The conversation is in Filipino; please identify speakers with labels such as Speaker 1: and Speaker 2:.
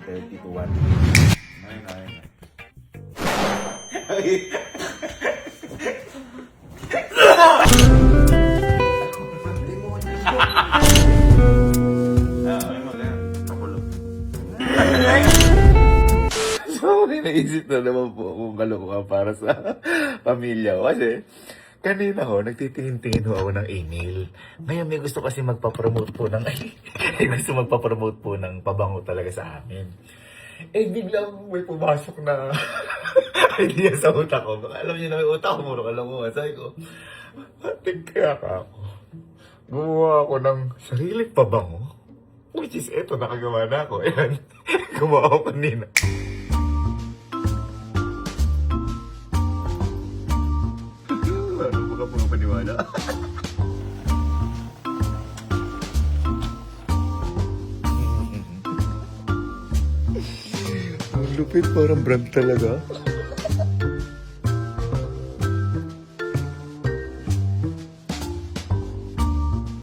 Speaker 1: 30 to 1. Ayun. So, naisip na naman po kung kalokohan para sa pamilya ko. Kasi, kanina ho, nagtitingin-tingin ho ako ng email. Ngayon may gusto kasi magpa-promote po ng, may gusto magpa-promote po ng pabango talaga sa amin. Eh, biglang may pumasok na idea sa utak ko. Alam niyo na may utak ko, muro kalokohan. Sabi ko, batik kaya ka ako. Gumawa ako ng sariling pabango. Which is, eto, nakagawa na ako. Ayan, gumawa ako kanina. Ano mo ka pumapaniwala? Ang lupit, parang brand talaga.